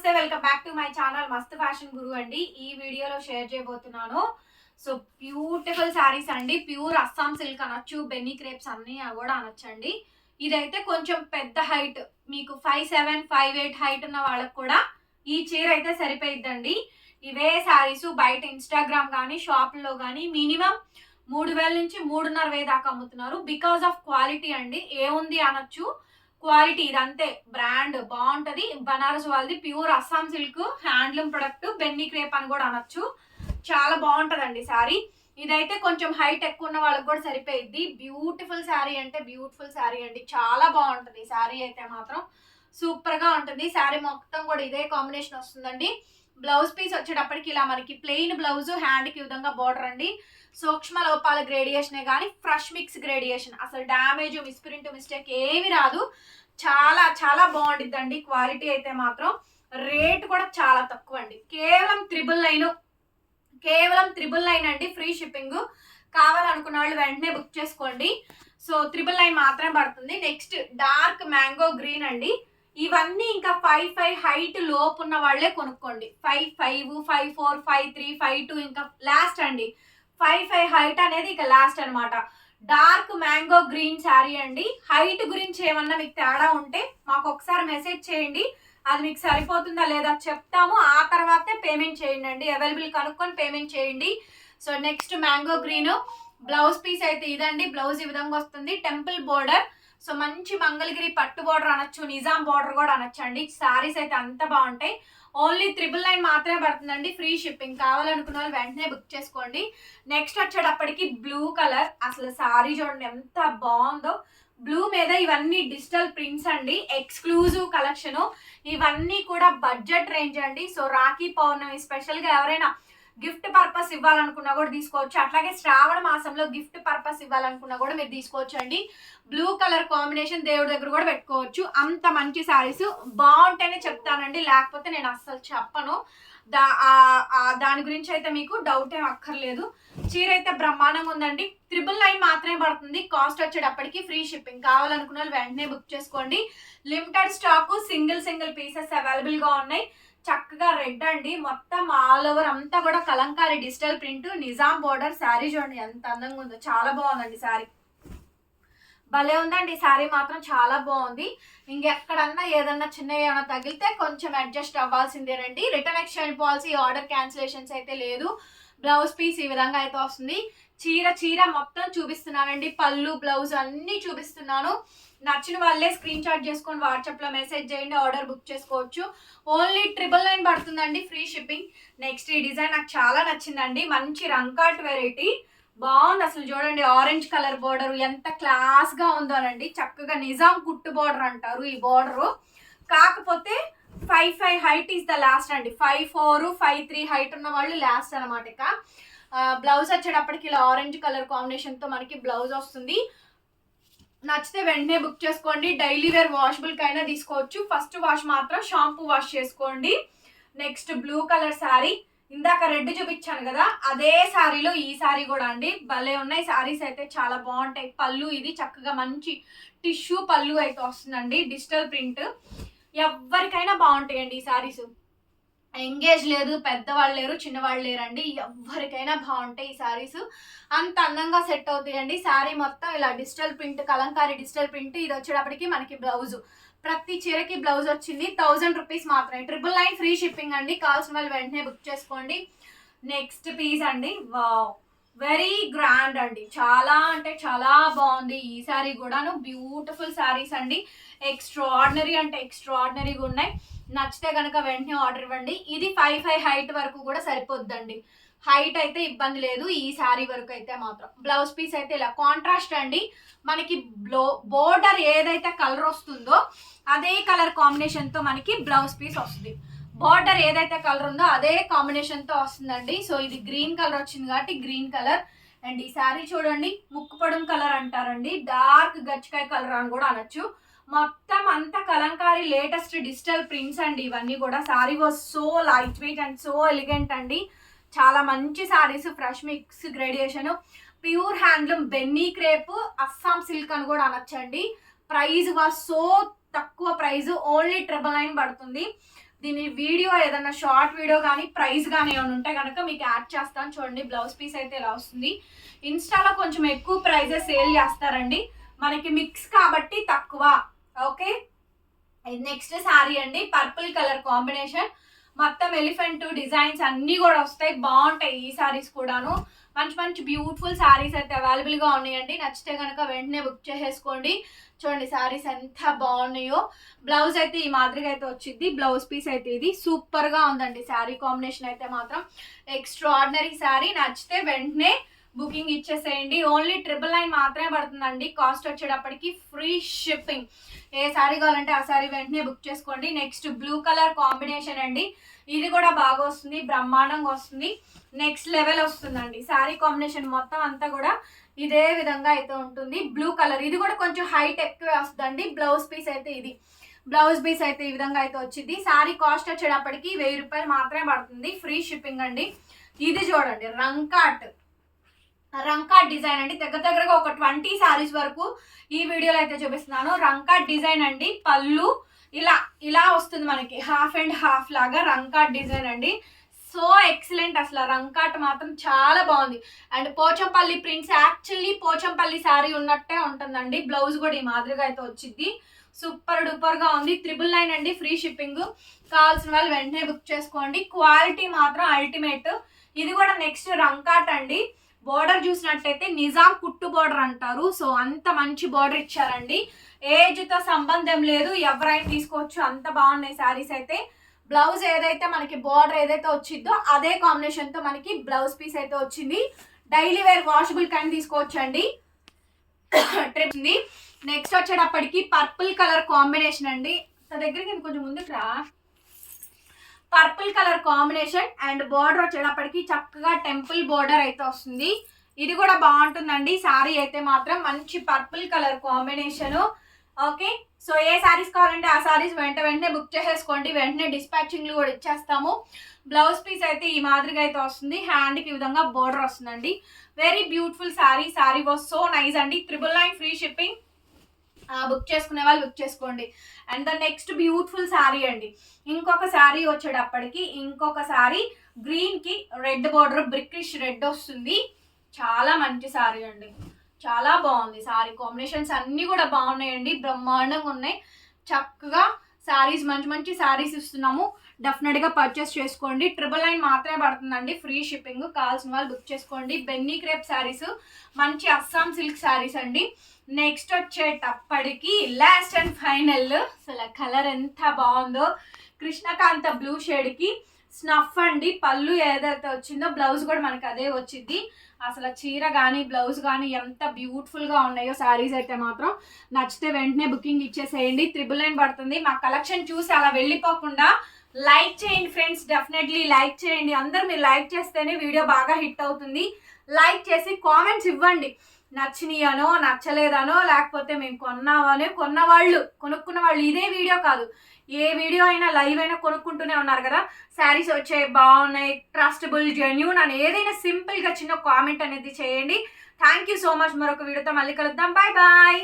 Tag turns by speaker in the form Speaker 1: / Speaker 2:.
Speaker 1: నమస్తే, welcome back to my channel మస్త్ fashion గురు అండి. ఈ వీడియోలో షేర్ చేయబోతున్నాను. సో బ్యూటిఫుల్ శారీస్ అండి. ప్యూర్ అస్సాం సిల్క్ అనొచ్చు, బెన్నీ క్రేప్స్ అన్ని కూడా అనొచ్చండి. ఇదైతే కొంచెం పెద్ద హైట్, మీకు 5'7", 5'8" హైట్ ఉన్న వాళ్ళకి కూడా ఈ చీర అయితే సరిపోయిద్దండి. ఇవే శారీస్ బయట ఇన్స్టాగ్రామ్ కానీ షాపుల్లో కానీ మినిమం 3,000 నుంచి 3,500 దాకా అమ్ముతున్నారు. బికాస్ ఆఫ్ క్వాలిటీ అండి. ఏముంది అనొచ్చు, క్వాలిటీ ఇదంతే, బ్రాండ్ బాగుంటది. బనారస్ వాళ్ళది pure Assam silk handloom product, బెన్నీ క్రేప్ అని కూడా అనొచ్చు. చాలా బాగుంటదండి శారీ. ఇదైతే కొంచెం హైట్ ఎక్కువ ఉన్న వాళ్ళకి కూడా సరిపోయిద్ది. బ్యూటిఫుల్ శారీ అంటే బ్యూటిఫుల్ శారీ అండి. చాలా బాగుంటది శారీ అయితే మాత్రం సూపర్ గా ఉంటుంది. శారీ మొత్తం కూడా ఇదే కాంబినేషన్ వస్తుందండి. బ్లౌజ్ పీస్ వచ్చేటప్పటికి ఇలా మనకి ప్లెయిన్ బ్లౌజ్, హ్యాండ్ కి విధంగా బార్డర్ అండి. సూక్ష్మ లోపాల గ్రేడియేషనే కానీ ఫ్రెష్ మిక్స్ గ్రేడియేషన్, అసలు డ్యామేజ్, మిస్ప్రింట్, మిస్టేక్ ఏమి రాదు. చాలా చాలా బాగుంటుందండి. క్వాలిటీ అయితే మాత్రం. రేట్ కూడా చాలా తక్కువ అండి. కేవలం 399 అండి. Free shipping. కావాలనుకున్న వాళ్ళు వెంటనే బుక్ చేసుకోండి. సో 399 మాత్రమే పడుతుంది. నెక్స్ట్ డార్క్ మ్యాంగో గ్రీన్ అండి. ఇవన్నీ ఇంకా 5'5" హైట్ లోపు ఉన్న వాళ్ళే కొనుక్కోండి. 5'5", 5'4", 5'3", 5'2" ఇంకా లాస్ట్ అండి. 5'5" హైట్ అనేది ఇక లాస్ట్ అనమాట. డార్క్ మ్యాంగో గ్రీన్ శారీ అండి. హైట్ గురించి ఏమన్నా మీకు తేడా ఉంటే మాకు ఒకసారి మెసేజ్ చేయండి. అది మీకు సరిపోతుందా లేదా చెప్తాము. ఆ తర్వాతే పేమెంట్ చేయండి అండి. అవైలబుల్ కనుక్కొని పేమెంట్ చేయండి. So next mango green. Blouse piece అయితే ఇదండి. బ్లౌజ్ ఈ విధంగా వస్తుంది. Temple border. సో మంచి మంగళగిరి పట్టు బోర్డర్ అనొచ్చు, నిజాం బోర్డర్ కూడా అనొచ్చు అండి. శారీస్ అయితే అంత బాగుంటాయి. ఓన్లీ 999 మాత్రమే పడుతుందండి. Free shipping. కావాలనుకున్న వాళ్ళు వెంటనే బుక్ చేసుకోండి. నెక్స్ట్ వచ్చేటప్పటికి బ్లూ కలర్. అసలు శారీ చూడండి ఎంత బాగుందో. బ్లూ మీద ఇవన్నీ డిజిటల్ ప్రింట్స్ అండి. Exclusive collection. ఇవన్నీ కూడా బడ్జెట్ రేంజ్ అండి. సో రాఖీ పౌర్ణమి స్పెషల్ గా ఎవరైనా గిఫ్ట్ పర్పస్ ఇవ్వాలనుకున్నా కూడా తీసుకోవచ్చు. అట్లాగే శ్రావణ మాసంలో గిఫ్ట్ పర్పస్ ఇవ్వాలనుకున్నా కూడా మీరు తీసుకోవచ్చు అండి. బ్లూ కలర్ కాంబినేషన్ దేవుడి దగ్గర కూడా పెట్టుకోవచ్చు. అంత మంచి శారీస్ బాగుంటేనే చెప్తానండి, లేకపోతే నేను అస్సలు చెప్పను. దాని గురించి అయితే మీకు డౌట్ ఏం అక్కర్లేదు. చీర అయితే బ్రహ్మాండంగా ఉందండి. 999 మాత్రమే పడుతుంది. కాస్ట్ వచ్చేటప్పటికి ఫ్రీ షిప్పింగ్. కావాలనుకున్న వాళ్ళు వెంటనే బుక్ చేసుకోండి. Limited stock, single pieces available గా ఉన్నాయి. చక్కగా రెడ్ అండి. మొత్తం ఆల్ ఓవర్ అంతా కూడా Kalamkari digital print, Nizam border. Sari చూడండి ఎంత అందంగా ఉందో. చాలా బాగుందండి శారీ. భలే ఉందండి శారీ మాత్రం. చాలా బాగుంది. ఇంకెక్కడన్నా ఏదన్నా చిన్న ఏమైనా తగిలితే కొంచెం అడ్జస్ట్ అవ్వాల్సిందేనండి. Return exchange policy, order cancellations అయితే లేదు. బ్లౌజ్ పీస్ ఈ విధంగా అయితే వస్తుంది. చీర మొత్తం చూపిస్తున్నానండి. పళ్ళు, బ్లౌజ్ అన్ని చూపిస్తున్నాను. నచ్చిన వాళ్ళే స్క్రీన్ షాట్ చేసుకొని వాట్సాప్ లో మెసేజ్ చేయండి. ఆర్డర్ బుక్ చేసుకోవచ్చు. ఓన్లీ 999 పడుతుందండి. Free shipping. నెక్స్ట్ ఈ డిజైన్ నాకు చాలా నచ్చిందండి. మంచి రంకాట్ వెరైటీ బాగుంది. అసలు చూడండి ఆరెంజ్ కలర్ బోర్డర్ ఎంత క్లాస్ గా ఉందోనండి. చక్కగా నిజాం కుట్టు బోర్డర్ అంటారు ఈ బోర్డర్. కాకపోతే 5'5" హైట్ ఈస్ ద లాస్ట్ అండి. 5'4", 5'3" హైట్ ఉన్న వాళ్ళు లాస్ట్ అనమాట. ఇక బ్లౌజ్ వచ్చేటప్పటికి ఇలా ఆరెంజ్ కలర్ కాంబినేషన్ తో మనకి బ్లౌజ్ వస్తుంది. నచ్చితే వెంటనే బుక్ చేసుకోండి. డైలీ వేర్ వాషబుల్ కైనా తీసుకోవచ్చు. ఫస్ట్ వాష్ మాత్రం షాంపూ వాష్ చేసుకోండి. Next blue colour sari. ఇందాక రెడ్ చూపించాను కదా, అదే శారీలో ఈ శారీ కూడా అండి. భలే ఉన్నాయి శారీస్ అయితే, చాలా బాగుంటాయి. పళ్ళు ఇది చక్కగా మంచి టిష్యూ పళ్ళు అయితే వస్తుందండి. Digital print. ఎవరికైనా బాగుంటాయండి ఈ శారీస్. ఎంగేజ్ లేదు, పెద్దవాళ్ళు లేరు, చిన్నవాళ్ళు లేరండి. ఎవరికైనా బాగుంటాయి ఈ శారీస్. అంత అందంగా సెట్ అవుతాయండి. శారీ మొత్తం ఇలా digital print, Kalamkari digital print. ఇది వచ్చేటప్పటికి మనకి బ్లౌజ్. ప్రతి చీరకి బ్లౌజ్ వచ్చింది. 1000 రూపీస్ మాత్రమే. 999 ఫ్రీ షిప్పింగ్ అండి. కావాల్సిన వాళ్ళు వెంటనే బుక్ చేసుకోండి. నెక్స్ట్ పీస్ అండి. వావ్, వెరీ గ్రాండ్ అండి. చాలా అంటే చాలా బాగుంది ఈ శారీ కూడాను. బ్యూటిఫుల్ శారీస్ అండి. ఎక్స్ట్రాడినరీ అంటే ఎక్స్ట్రాడినరీగా ఉన్నాయి. నచ్చితే కనుక వెంటనే ఆర్డర్ ఇవ్వండి. ఇది 5'5" హైట్ వరకు కూడా సరిపోద్దండి. హైట్ అయితే ఇబ్బంది లేదు ఈ శారీ వరకు అయితే మాత్రం. బ్లౌజ్ పీస్ అయితే ఇలా కాంట్రాస్ట్ అండి. మనకి బోర్డర్ ఏదైతే కలర్ వస్తుందో అదే కలర్ కాంబినేషన్ తో మనకి బ్లౌజ్ పీస్ వస్తుంది. బార్డర్ ఏదైతే కలర్ ఉందో అదే కాంబినేషన్ తో వస్తుందండి. సో ఇది గ్రీన్ కలర్ వచ్చింది కాబట్టి గ్రీన్ కలర్. అండ్ ఈ శారీ చూడండి ముక్కుపొడం కలర్ అంటారండి. డార్క్ గచ్చికాయ కలర్ అని కూడా అనొచ్చు. మొత్తం అంతా కలంకారీ లేటెస్ట్ డిజిటల్ ప్రింట్స్ అండి ఇవన్నీ కూడా. Sari was so light weight and so elegant అండి. చాలా మంచి saris. Fresh mix gradation, pure handloom, బెన్నీ క్రేప్, అస్సాం సిల్క్ అని కూడా అనొచ్చండి. ప్రైస్ వాజ్ సో తక్కువ ప్రైస్, ఓన్లీ 999 పడుతుంది. దీని వీడియో ఏదన్నా షార్ట్ వీడియో కానీ ప్రైస్ కానీ ఏమైనా ఉంటే కనుక మీకు యాడ్ చేస్తాను. చూడండి బ్లౌజ్ పీస్ అయితే ఇలా వస్తుంది. ఇన్స్టాలో కొంచెం ఎక్కువ ప్రైజెస్ సేల్ చేస్తారండి, మనకి మిక్స్ కాబట్టి తక్కువ. ఓకే, నెక్స్ట్ శారీ అండి, పర్పుల్ కలర్ కాంబినేషన్, మొత్తం ఎలిఫెంట్ డిజైన్స్ అన్నీ కూడా వస్తాయి, బాగుంటాయి ఈ శారీస్ కూడాను. మంచి మంచి బ్యూటిఫుల్ శారీస్ అయితే అవైలబుల్గా ఉన్నాయండి. నచ్చితే కనుక వెంటనే బుక్ చేసేసుకోండి. చూడండి శారీస్ ఎంత బాగున్నాయో. బ్లౌజ్ అయితే ఈ మాదిరిగా అయితే వచ్చింది, బ్లౌజ్ పీస్ అయితే ఇది సూపర్గా ఉందండి. శారీ కాంబినేషన్ అయితే మాత్రం ఎక్స్ట్రాడినరీ శారీ. నచ్చితే వెంటనే బుకింగ్ ఇచ్చేసేయండి. ఓన్లీ 999 మాత్రమే పడుతుందండి. కాస్ట్ వచ్చేటప్పటికి ఫ్రీ షిప్పింగ్. ఏ శారీ కావాలంటే ఆ శారీ వెంటనే బుక్ చేసుకోండి. నెక్స్ట్ బ్లూ కలర్ కాంబినేషన్ అండి, ఇది కూడా బాగా వస్తుంది, బ్రహ్మాండంగా వస్తుంది, నెక్స్ట్ లెవెల్ వస్తుందండి. శారీ కాంబినేషన్ మొత్తం అంతా కూడా ఇదే విధంగా అయితే ఉంటుంది. బ్లూ కలర్, ఇది కూడా కొంచెం హైట్ ఎక్కువే వస్తుందండి. బ్లౌజ్ పీస్ అయితే ఇది, బ్లౌజ్ పీస్ అయితే ఈ విధంగా అయితే వచ్చింది. శారీ కాస్ట్ వచ్చేటప్పటికి 1000 రూపాయలు మాత్రమే పడుతుంది, ఫ్రీ షిప్పింగ్ అండి. ఇది చూడండి రంకాట్ డిజైన్ అండి, దగ్గరగా ఒక 20 శారీస్ వరకు ఈ వీడియోలో అయితే చూపిస్తున్నాను. రంకాట్ డిజైన్ అండి, పళ్ళు ఇలా వస్తుంది మనకి, హాఫ్ అండ్ హాఫ్ లాగా రంకాట్ డిజైన్ అండి. సో ఎక్సలెంట్, అసలు రంకాట్ మాత్రం చాలా బాగుంది. And Pochampally prints, actually Pochampally sari ఉన్నట్టే ఉంటుందండి. బ్లౌజ్ కూడా ఈ మాదిరిగా అయితే వచ్చింది, సూపర్ డూపర్ గా ఉంది. 999 అండి, ఫ్రీ షిప్పింగ్. కావాల్సిన వాళ్ళు వెంటనే బుక్ చేసుకోండి. క్వాలిటీ మాత్రం అల్టిమేట్. ఇది కూడా నెక్స్ట్ రంకాట్ అండి. బోర్డర్ చూసినట్టయితే నిజాం కుట్టు బోర్డర్ అంటారు, సో అంత మంచి బోర్డర్ ఇచ్చారండి. ఏజ్ తో సంబంధం లేదు, ఎవరైనా తీసుకోవచ్చు, అంత బాగున్నాయి శారీస్ అయితే. బ్లౌజ్ ఏదైతే మనకి బోర్డర్ ఏదైతే వచ్చిందో అదే కాంబినేషన్ తో మనకి బ్లౌజ్ పీస్ అయితే వచ్చింది. డైలీ వేర్ వాషబుల్ కానీ తీసుకోవచ్చండి. నెక్స్ట్ వచ్చేటప్పటికి పర్పుల్ కలర్ కాంబినేషన్ అండి, దగ్గరికి కొంచెం ముందుకు రా. Purple colour combination and border వచ్చేటప్పటికి చక్కగా టెంపుల్ బోర్డర్ అయితే వస్తుంది. ఇది కూడా బాగుంటుందండి. శారీ అయితే మాత్రం మంచి purple colour combination. Okay, so ఏ శారీస్ కావాలంటే ఆ శారీస్ వెంటనే బుక్ చేసేసుకోండి, వెంటనే డిస్పాచింగ్లు కూడా ఇచ్చేస్తాము. బ్లౌజ్ పీస్ అయితే ఈ మాదిరిగా అయితే వస్తుంది, హ్యాండ్కి ఈ విధంగా బోర్డర్ వస్తుందండి. Very beautiful sari. Sari was so nice అండి. 999 ఫ్రీ షిప్పింగ్. బుక్ చేసుకునే వాళ్ళు బుక్ చేసుకోండి. And the next beautiful sari అండి, ఇంకొక శారీ వచ్చేటప్పటికి ఇంకొక శారీ గ్రీన్ కి రెడ్ బోర్డర్, బ్రిక్రిష్ రెడ్ వస్తుంది. చాలా మంచి శారీ అండి, చాలా బాగుంది. శారీ కాంబినేషన్స్ అన్నీ కూడా బాగున్నాయండి, బ్రహ్మాండంగా ఉన్నాయి. చక్కగా శారీస్, మంచి మంచి శారీస్ ఇస్తున్నాము, డెఫినెట్గా పర్చేస్ చేసుకోండి. 999 మాత్రమే పడుతుందండి, ఫ్రీ షిప్పింగ్. కావాల్సిన వాళ్ళు బుక్ చేసుకోండి. బెన్నీ క్రేప్ శారీస్, మంచి అస్సాం సిల్క్ శారీస్ అండి. నెక్స్ట్ వచ్చేటప్పటికి లాస్ట్ అండ్ ఫైనల్, అసలు కలర్ ఎంత బాగుందో, కృష్ణకాంత బ్లూ షేడ్కి స్నఫ్ అండి. పళ్ళు ఏదైతే వచ్చిందో బ్లౌజ్ కూడా మనకి అదే వచ్చింది. అసలు చీర కానీ బ్లౌజ్ కానీ ఎంత బ్యూటిఫుల్గా ఉన్నాయో శారీస్ అయితే మాత్రం. నచ్చితే వెంటనే బుకింగ్ ఇచ్చేసేయండి. 999 పడుతుంది. మా కలెక్షన్ చూసి అలా వెళ్ళిపోకుండా లైక్ చేయండి ఫ్రెండ్స్, డెఫినెట్లీ లైక్ చేయండి. అందరూ మీరు లైక్ చేస్తేనే వీడియో బాగా హిట్ అవుతుంది. లైక్ చేసి కామెంట్స్ ఇవ్వండి, నచ్చినాయనో నచ్చలేదనో, లేకపోతే మేము కొన్నామనో, కొనుక్కున్న వాళ్ళు. ఇదే వీడియో కాదు, ఏ వీడియో అయినా లైవ్ అయినా కొనుక్కుంటూనే ఉన్నారు కదా. శారీస్ వచ్చాయి, బాగున్నాయి, ట్రస్టబుల్, జెన్యూన్ అని ఏదైనా సింపుల్గా చిన్న కామెంట్ అనేది చేయండి. Thank you so much. మరొక వీడియోతో మళ్ళీ కలుద్దాం. Bye bye.